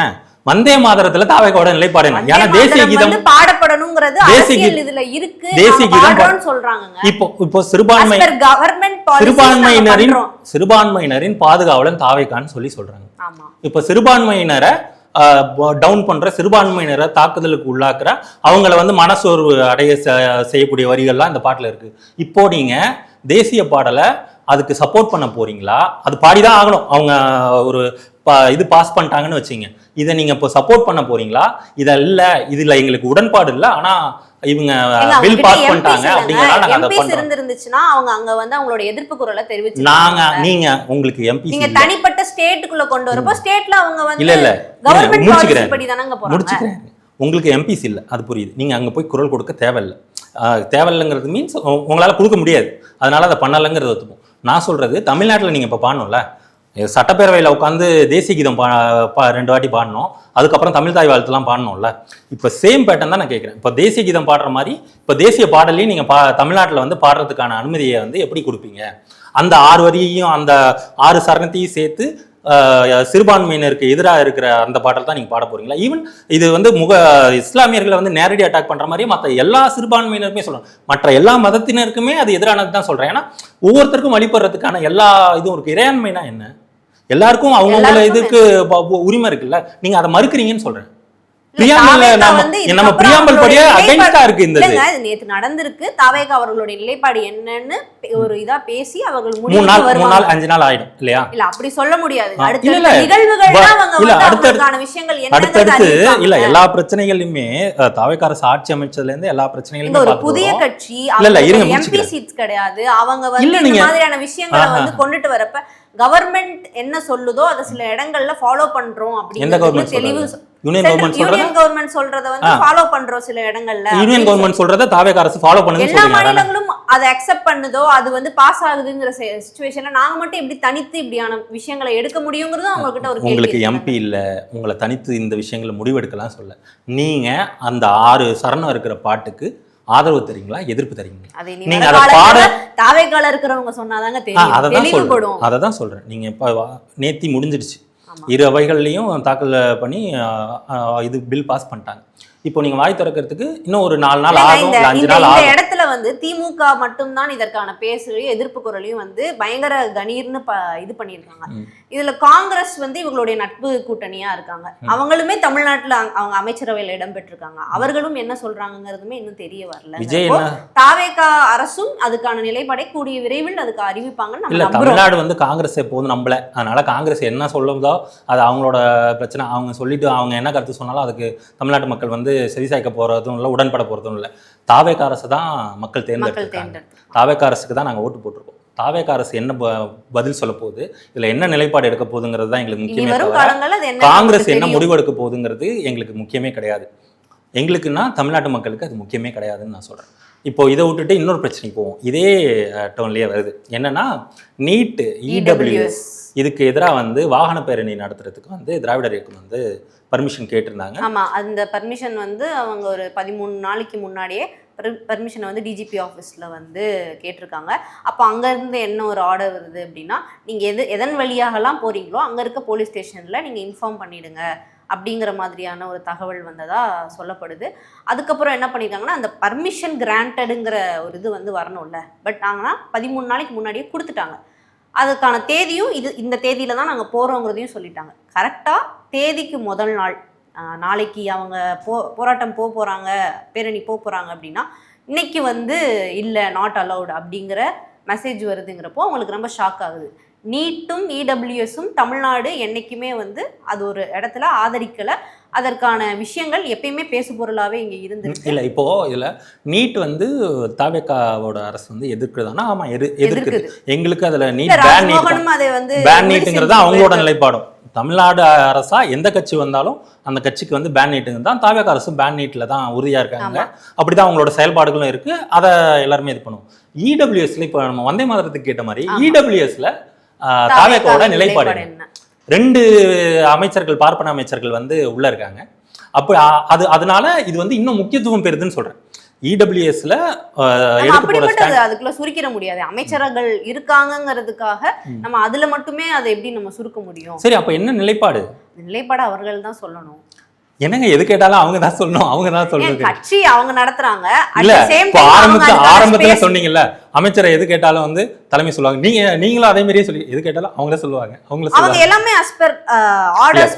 வந்தே மாதரத்துல தாவேகாவோட நிலைப்பாடு என்ன? ஏன்னா தேசிய கீதம் பாடப்படணுங்கிறது அரசியல் இதுல இருக்கு, தேசிய கீதம் சொல்றாங்க. இப்போ சிறுபான்மையினரின் பாதுகாவலன் தாவேகான்னு சொல்றாங்க. இப்ப சிறுபான்மையினரை டவுன் பண்ற, சிறுபான்மையினரை தாக்குதலுக்கு உள்ளாக்குற, அவங்கள வந்து மனசோர்வு அடைய செய்யக்கூடிய வரிகள்லாம் இந்த பாட்டுல இருக்கு. இப்போ நீங்க தேசிய பாடலை அதுக்கு சப்போர்ட் பண்ண போறீங்களா? அது பாடிதான் ஆகணும், அவங்க ஒரு இது பாஸ் பண்ணிட்டாங்கன்னு வச்சுங்க. இதை நீங்க இப்போ சப்போர்ட் பண்ண போறீங்களா? இதை இல்ல, இதுல எங்களுக்கு உடன்பாடு இல்லை, ஆனா இவங்க பில் பாஸ் பண்ணிட்டாங்க அப்படிங்கறத நாங்க அத பண்றோம். இருந்துச்சுன்னா அவங்க அங்க வந்து அவங்களோட எதிர்ப்பு குரலை தெரிவிச்சு நீங்க உங்களுக்கு எம்பி நீங்க தனிப்பட்ட ஸ்டேட்டுக்குள்ள கொண்டு வரப்போ ஸ்டேட்ல அவங்க வந்து இல்ல கவர்மெண்ட் பாலிசி படி தானங்க போறாங்க. முடிச்சுக்கிறேன். உங்களுக்கு எம்பிஸ் இல்ல, அது புரியுது. நீங்க அங்க போய் குரல் கொடுக்க தேவையில்லை. தேவையில்லைங்கிறது மீன்ஸ் உங்களால கொடுக்க முடியாது, அதனால அதை பண்ணலைங்கிறது ஒத்துப்போம். நான் சொல்றது தமிழ்நாட்டில் நீங்க இப்ப பாடணும்ல, சட்டப்பேரவையில் உட்காந்து தேசிய கீதம் 2 வாட்டி பாடணும், அதுக்கப்புறம் தமிழ் தாய் வாழ்த்துலாம் பாடணும்ல. இப்போ சேம் பேட்டர்ன் தான் நான் கேட்குறேன். இப்போ தேசிய கீதம் பாடுற மாதிரி இப்போ தேசிய பாடலையும் நீங்கள் தமிழ்நாட்டில் வந்து பாடுறதுக்கான அனுமதியை வந்து எப்படி கொடுப்பீங்க? அந்த 6 வரியையும் அந்த 6 சரணத்தையும் சேர்த்து சிறுபான்மையினருக்கு எதிராக இருக்கிற அந்த பாடல் தான் நீங்கள் பாட போறீங்களா? ஈவன் இது வந்து இஸ்லாமியர்களை வந்து நேரடி அட்டாக் பண்ற மாதிரி மற்ற எல்லா சிறுபான்மையினருக்குமே சொல்றேன், மற்ற எல்லா மதத்தினருக்குமே அது எதிரானது தான் சொல்றேன். ஏன்னா ஒவ்வொருத்தருக்கும் வழிபடுறதுக்கான எல்லா இதுவும் இருக்கு. இறையாண்மைனா என்ன? எல்லாருக்கும் அவங்களோட இதுக்கு உரிமை இருக்குல்ல, நீங்க அதை மறுக்கிறீங்கன்னு சொல்றேன். நம்ம பிரியாம்பல் படியே அகைன்ஸ்டா இருக்கு. இந்த நேத்து நடந்திருக்கு. தாவேகா அவர்களுடைய நிலைப்பாடு என்னன்னு ஒரு இதா பேசி அவர்கள் 3 நாள் 5 நாள் ஆயிடும் இல்லையா? இல்ல அப்படி சொல்ல முடியாது. அடுத்த நிகழ்வுகள் அவங்க விஷயங்கள் அடுத்தடுத்து இல்ல எல்லா பிரச்சனைகளுமே தாவேகா அரசு ஆட்சி அமைச்சதுல இருந்து எல்லா பிரச்சனைகளுமே ஒரு புதிய கட்சி எம்பி சீட்ஸ் கிடையாது. அவங்க வந்து இந்த மாதிரியான விஷயங்களை வந்து கொண்டுட்டு வரப்ப கவர்மெண்ட் என்ன சொல்லுதோ அதை சில இடங்கள்ல ஃபாலோ பண்றோம் அப்படிங்கிறது தெளிவு. யூனியன் கவர்மெண்ட் சொல்றத வந்து ஃபாலோ பண்றோம் சில இடங்கள்ல. யூனியன் கவர்மெண்ட் சொல்றத தாவேகா அரசு ஃபாலோ பண்ணுதுன்னு சொல்றீங்க. எல்லா மாநிலங்களும் அதை அக்செப்ட் பண்ணுதோ, அது வந்து பாஸ் ஆகுதுங்கிற சிச்சுவேஷன்ல நாங்க மட்டும் எப்படி தனித்து இப்படியான விஷயங்களை எடுக்க முடியுங்கிறது அவங்க கிட்ட ஒரு கேள்வி. உங்களுக்கு எம்பி இல்ல, உங்களை தனித்து இந்த விஷயங்களை முடிவெடுக்கலாம் சொல்ல. நீங்க அந்த 6 சரணம் இருக்கிற பாட்டுக்கு ஆதரவு தரீங்களா, எதிர்ப்பு தரீங்களா? நீங்க அத பாட தாவேகால இருக்கிறவங்க சொன்னாதாங்க தெரியும். அததான் சொல்றேன். நீங்க இப்ப நேத்தி முடிஞ்சிடுச்சு, 2 அவைகள்லையும் தாக்கல் பண்ணி இது பில் பாஸ் பண்ணிட்டாங்க. இப்போ நீங்க வாய் திறக்கிறதுக்கு இன்னும் ஒரு 4 நாள் ஆகும், 5 நாள் ஆகும். இந்த இடத்துல வந்து திமுக மட்டும்தான் இதற்கான பேசுறையும் எதிர்ப்பு குரலையும் வந்து பயங்கர கணீர்னு இது பண்ணியிருக்காங்க. இதுல காங்கிரஸ் வந்து இவங்களுடைய நட்பு கூட்டணியா இருக்காங்க. அவங்களுமே தமிழ்நாட்டுல அவங்க அமைச்சரவையில் இடம்பெற்றிருக்காங்க. அவர்களும் என்ன சொல்றாங்கிறதுமே இன்னும் தெரிய வரல. தாவேகா அரசும் அதுக்கான நிலைப்பாடை கூடிய விரைவில் அதுக்கு அறிவிப்பாங்கன்னு இல்ல. தமிழ்நாடு வந்து காங்கிரஸ் எப்போதும் நம்பல, அதனால காங்கிரஸ் என்ன சொல்லுதோ அது அவங்களோட பிரச்சனை. அவங்க சொல்லிட்டு அவங்க என்ன கருத்து சொன்னாலும் அதுக்கு தமிழ்நாட்டு மக்கள் வந்து செவிசாய்க்க போறதும் இல்லை, உடன்பட போறதும் இல்லை. தாவேகா அரசு தான் மக்கள் தேர்ந்தெடுத்தாங்க. தாவேகா அரசுக்கு தான் நாங்கள் ஓட்டு போட்டிருக்கோம். தாவேகா அரசு என்ன பதில் சொல்ல போகுது, இதுல என்ன நிலைப்பாடு எடுக்க போகுதுங்கிறது தான் எங்களுக்கு முக்கியமே. காங்கிரஸ் என்ன முடிவெடுக்க போகுதுங்கிறது எங்களுக்கு முக்கியமே கிடையாது. எங்களுக்குன்னா தமிழ்நாட்டு மக்களுக்கு அது முக்கியமே கிடையாதுன்னு நான் சொல்றேன். இப்போ இதை விட்டுட்டு இன்னொரு பிரச்சனைக்கு போவோம். இதே டோன்லயே வருது. என்னன்னா நீட், இடபிள்யூஎஸ் இதுக்கு எதிராக வந்து வாகன பேரணி நடத்துறதுக்கு வந்து திராவிடர் இயக்கம் வந்து பர்மிஷன் கேட்டிருந்தாங்க. ஆமா, அந்த பர்மிஷன் வந்து அவங்க ஒரு 13 நாளைக்கு முன்னாடியே பர்மிஷனை வந்து டிஜிபி ஆஃபீஸில் வந்து கேட்டிருக்காங்க. அப்போ அங்கேருந்து என்ன ஒரு ஆர்டர் வருது அப்படின்னா, நீங்கள் எதன் வழியாகலாம் போகிறீங்களோ அங்கே இருக்க போலீஸ் ஸ்டேஷனில் நீங்கள் இன்ஃபார்ம் பண்ணிவிடுங்க அப்படிங்கிற மாதிரியான ஒரு தகவல் வந்ததாக சொல்லப்படுது. அதுக்கப்புறம் என்ன பண்ணியிருக்காங்கன்னா, அந்த பர்மிஷன் கிராண்டடுங்கிற ஒரு இது வந்து வரணும்ல, பட் நாங்கன்னா 13 நாளைக்கு முன்னாடியே கொடுத்துட்டாங்க. அதுக்கான தேதியும் இந்த தேதியில தான் நாங்கள் போகிறோங்கிறதையும் சொல்லிட்டாங்க. கரெக்டாக தேதிக்கு முதல் நாள் நாளைக்கு அவங்க போராட்டம் போகிறாங்க, பேரணி போகிறாங்க அப்படின்னா இன்னைக்கு வந்து இல்லை நாட் அலவுட் அப்படிங்கிற மெசேஜ் வருதுங்கிறப்போ அவங்களுக்கு ரொம்ப ஷாக் ஆகுது. நீட்டும் இடபிள்யூஎஸும் தமிழ்நாடு என்றைக்குமே வந்து அது ஒரு இடத்துல ஆதரிக்கலை. அதற்கான விஷயங்கள் எப்பயுமே பேசு பொருளாகவே இங்கே இருந்துருக்கு. இல்லை இப்போ இதில் நீட் வந்து தாவேக்காவோட அரசு வந்து எதிர்க்குதானா? ஆமாம், எதிர்க்குது. எங்களுக்கு அதில் நீட் பேன் நீட்டுங்கிறது அவங்களோட நிலைப்பாடும். தமிழ்நாடு அரசா எந்த கட்சி வந்தாலும் அந்த கட்சிக்கு வந்து பேன் நீட்டுங்க தான். தாவேக்கா அரசும் பேன் நீட்டில் தான் உறுதியாக இருக்காங்க. அப்படிதான் அவங்களோட செயல்பாடுகளும் இருக்கு. அதை எல்லாருமே இது பண்ணுவோம். இடபிள்யூஎஸ்ல இப்போ நம்ம வந்தே மாதத்துக்கு கேட்ட மாதிரி இடபிள்யூஎஸ்ல தாவேக்காவோட நிலைப்பாடு என்ன? 2 அமைச்சர்கள், பார்ப்பன அமைச்சர்கள் வந்து உள்ள இருக்காங்க. அப்போ அதனால இது வந்து இன்னும் முக்கியத்துவம் பெறுதுன்னு சொல்றேன். இடபிள்யூஎஸ்ல அதுக்குள்ள சுருக்கிட முடியாது. அமைச்சர்கள் இருக்காங்கிறதுக்காக நம்ம அதுல மட்டுமே அதை எப்படி நம்ம சுருக்க முடியும்? சரி, அப்ப என்ன நிலைப்பாடு? நிலைப்பாடு அவர்கள் தான் சொல்லணும். என்னங்க எது கேட்டாலும் அவங்க தான் சொல்லணும், அவங்க தான் சொல்றது. கட்சி அவங்க நடத்துறாங்க. இல்ல ஆரம்பத்துல சொன்னீங்கல்ல, அமைச்சரை எது கேட்டாலும் வந்து தலைமை சொல்லுவாங்க. நீங்களும் அதே மாதிரியே சொல்லி எது கேட்டாலும் அவங்களே சொல்லுவாங்க. அவங்க எல்லாமே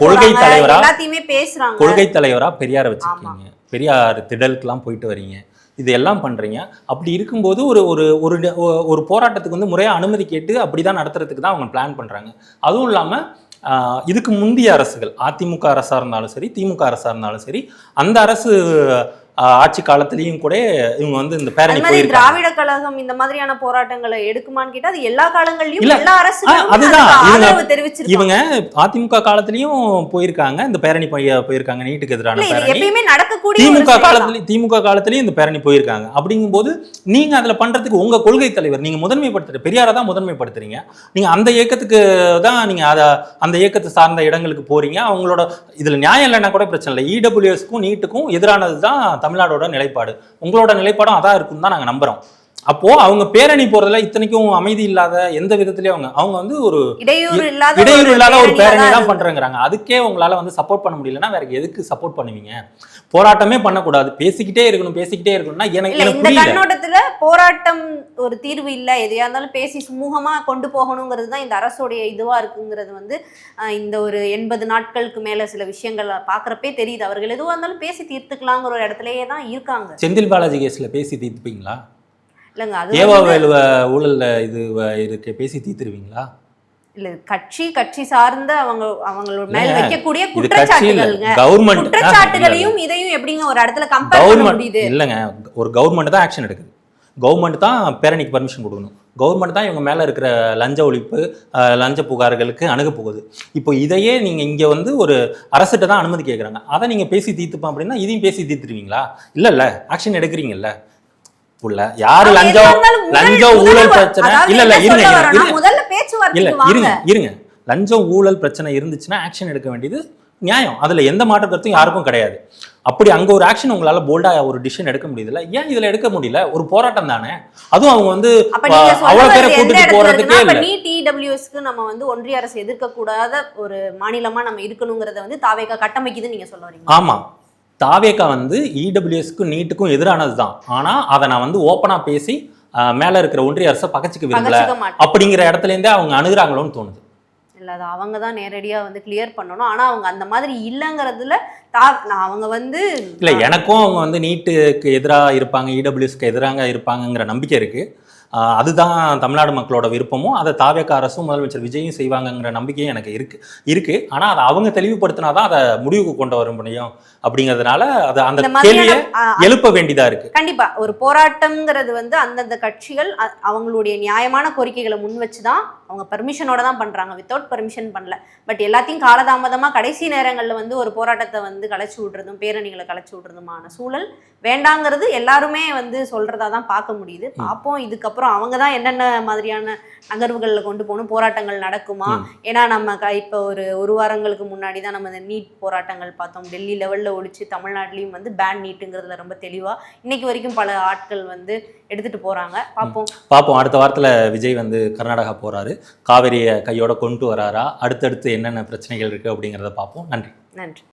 கொள்கை தலைவரா எல்லாத்தையுமே பேசுறாங்க. கொள்கை தலைவரா பெரியாரை வச்சிருக்கீங்க, பெரியார் திடலுக்குலாம் போயிட்டு வரீங்க, இது எல்லாம் பண்றீங்க. அப்படி இருக்கும்போது ஒரு போராட்டத்துக்கு வந்து முறையா அனுமதி கேட்டு அப்படிதான் நடத்துறதுக்கு தான் அவங்க பிளான் பண்றாங்க. அதுவும் இல்லாம இதுக்கு முந்தைய அரசுகள், அதிமுக அரசா இருந்தாலும் சரி, திமுக அரசா இருந்தாலும் சரி, அந்த அரசு ஆட்சி காலத்திலையும் கூட இவங்க வந்து இந்த பேரணி போயிருக்காங்க. திராவிட கழகம் இந்த மாதிரியான போராட்டங்களை எடுக்குமான்னு கேட்டா அது எல்லா காலங்கள்லயும் எல்லா அரசுகளும் அதுதான் தெரிவிச்சிருக்காங்க. இவங்க அதிமுக காலத்திலயும் போயிருக்காங்க, இந்த பேரணி போயிருக்காங்க. நீட்டுக்கு எதிரான எப்பயுமே நடக்கக்கூடிய திமுக காலத்திலயும் இந்த பேரணி போயிருக்காங்க. அப்படிங்கும்போது நீங்க அதுல பண்றதுக்கு உங்க கொள்கை தலைவர் நீங்க முதன்மைப்படுத்துற பெரியாரை தான் முதன்மைப்படுத்துறீங்க. நீங்க அந்த இயக்கத்துக்கு தான் நீங்க அந்த இயக்கத்தை சார்ந்த இடங்களுக்கு போறீங்க. அவங்களோட இதுல நியாயம் இல்லைன்னா கூட பிரச்சனை இல்லை. இடபிள்யூஎஸ்க்கும் நீட்டுக்கும் எதிரானது தான் தமிழ்நாடோட நிலைப்பாடு. உங்களோட நிலைப்பாடும் அதான் இருக்குன்னு தான் நாங்க நம்புறோம். அப்போ அவங்க பேரணி போறதுல இத்தனைக்கும் அமைதி இல்லாத எந்த விதத்திலயும் அவங்க வந்து ஒரு இடையூறு இல்லாத ஒரு பேரணி தான் பண்றாங்க. அதுக்கே உங்களால வந்து சப்போர்ட் பண்ண முடியலன்னா வேற எதுக்கு சப்போர்ட் பண்ணுவீங்க? போராட்டமே பண்ணக்கூடாது, பேசிக்கிட்டே இருக்கணும்னா இந்த கண்ணோட்டத்துல போராட்டம் ஒரு தீர்வு இல்ல, எதையா இருந்தாலும் பேசி சுமூகமா கொண்டு போகணுங்கிறது தான் இந்த அரசுடைய இதுவா இருக்குங்கிறது வந்து இந்த ஒரு 80 நாட்களுக்கு மேல சில விஷயங்கள் பாக்குறப்பே தெரியுது. அவர்கள் எதுவா இருந்தாலும் பேசி தீர்த்துக்கலாங்கிற ஒரு இடத்துலயே தான் இருக்காங்க. செந்தில் பாலாஜி கேஸ்ல பேசி தீர்த்துப்பீங்களா? ஏவாவேலுவ ஊழல்ல இது இருக்கு, பேசி தீர்த்துருவீங்களா? இல்ல கட்சி சார்ந்த அவங்களோட மேல் வைக்கக்கூடிய குற்றச்சாட்டுகளையும் இதையும் எப்படிங்க ஒரு இடத்துல கம்பேர் பண்ண முடியுது? இல்லங்க, ஒரு கவர்மெண்ட் தான் ஆக்ஷன் எடுக்குது. கவர்மெண்ட் தான் பேரணிக்கு பர்மிஷன் கொடுக்கணும். கவர்மெண்ட் தான் இவங்க மேல இருக்கிற லஞ்ச ஒழிப்பு, லஞ்ச புகார்களுக்கு அணுக போகுது. இப்போ இதையே நீங்க இங்க வந்து ஒரு அரசிட்ட தான் அனுமதி கேட்கறாங்க. அதை நீங்க பேசி தீர்த்துப்போம் அப்படின்னா இதையும் பேசி தீர்த்துருவீங்களா? இல்ல ஆக்ஷன் எடுக்கிறீங்கல்ல. யாரு லஞ்சம் ஊழல் பிரச்சனை இருங்க லஞ்சம் ஊழல் பிரச்சனை இருந்துச்சுன்னா ஆக்ஷன் எடுக்க வேண்டியது நியாயம். அதுல எந்த மாற்று கருத்தும் யாருக்கும் கிடையாது. அப்படி அங்க ஒரு ஆக்ஷன் உங்களால போல்டா ஒரு டிசிஷன் எடுக்க முடியல, ஏன் இதுல எடுக்க முடியல? ஒரு போராட்டம் தானே, அதுவும் அவங்க வந்து அவ்வளவு பேரை கூட்டிட்டு போறதுக்கே இல்ல. நீட் இடபிள்யூஎஸ்க்கு நம்ம வந்து ஒன்றிய அரசு எதிர்க்க கூடாத ஒரு மாநிலமா நம்ம இருக்கணுங்கிறத வந்து தாவேகா கட்டமைக்குதுன்னு நீங்க சொல்ல வரீங்க? ஆமா, தாவேக்கா வந்து இடபிள்யூஎஸ்க்கும் நீட்டுக்கும் எதிரானது தான். ஆனா அதை நான் வந்து ஓப்பனா பேசி மேல இருக்கிற ஒன்றிய அரசை பகச்சிக்க விரும்பல அப்படிங்கிற இடத்துல இருந்தே அவங்க அணுகுறாங்களோன்னு தோணுது. இல்ல அது அவங்க தான் நேரடியா வந்து கிளியர் பண்ணணும். ஆனா அவங்க அந்த மாதிரி இல்லைங்கிறதுல அவங்க வந்து இல்ல, எனக்கும் அவங்க வந்து நீட்டுக்கு எதிராக இருப்பாங்க, இடபிள்யூஎஸ்க்கு எதிராக இருப்பாங்கங்கிற நம்பிக்கை இருக்கு. அதுதான் தமிழ்நாடு மக்களோட விருப்பமும், அதை தாவேக்கா அரசும் முதலமைச்சர் விஜயும் செய்வாங்கங்கிற நம்பிக்கையும் எனக்கு இருக்கு. ஆனா அதை அவங்க தெளிவுபடுத்தினாதான் அதை முடிவுக்கு கொண்டு வர முடியும். அப்படிங்கிறதுனால அதை அந்த கேள்வியை எழுப்ப வேண்டியதா இருக்கு. கண்டிப்பா ஒரு போராட்டம்ங்கிறது வந்து அந்தந்த கட்சிகள் அவங்களுடைய நியாயமான கோரிக்கைகளை முன் வச்சுதான் அவங்க பர்மிஷனோட தான் பண்றாங்க, வித்தவுட் பர்மிஷன் பண்ணல. பட் எல்லாத்தையும் காலதாமதமா கடைசி நேரங்கள்ல வந்து ஒரு போராட்டத்தை வந்து கலைச்சு விடுறதும் பேரணிகளை கலைச்சு விடுறதுமான சூழல் வேண்டாங்கிறது எல்லாருமே வந்து சொல்றதா தான் பார்க்க முடியுது. பார்ப்போம் இதுக்கப்புறம் அவங்க தான் என்னென்ன மாதிரியான நகர்வுகளில் கொண்டு போகணும், போராட்டங்கள் நடக்குமா? ஏன்னா நம்ம இப்போ ஒரு வாரங்களுக்கு முன்னாடி தான் நம்ம இந்த நீட் போராட்டங்கள் பார்த்தோம். டெல்லி லெவலில் ஒழிச்சு தமிழ்நாட்டிலையும் வந்து பேன் நீட்டுங்கிறதுல ரொம்ப தெளிவா இன்னைக்கு வரைக்கும் பல ஆட்கள் வந்து எடுத்துட்டு போறாங்க. பார்ப்போம் அடுத்த வாரத்தில் விஜய் வந்து கர்நாடகா போறாரு, காவிரியை கையோட கொண்டு வராரா, அடுத்தடுத்து என்னென்ன பிரச்சனைகள் இருக்கு அப்படிங்கிறத பார்ப்போம். நன்றி.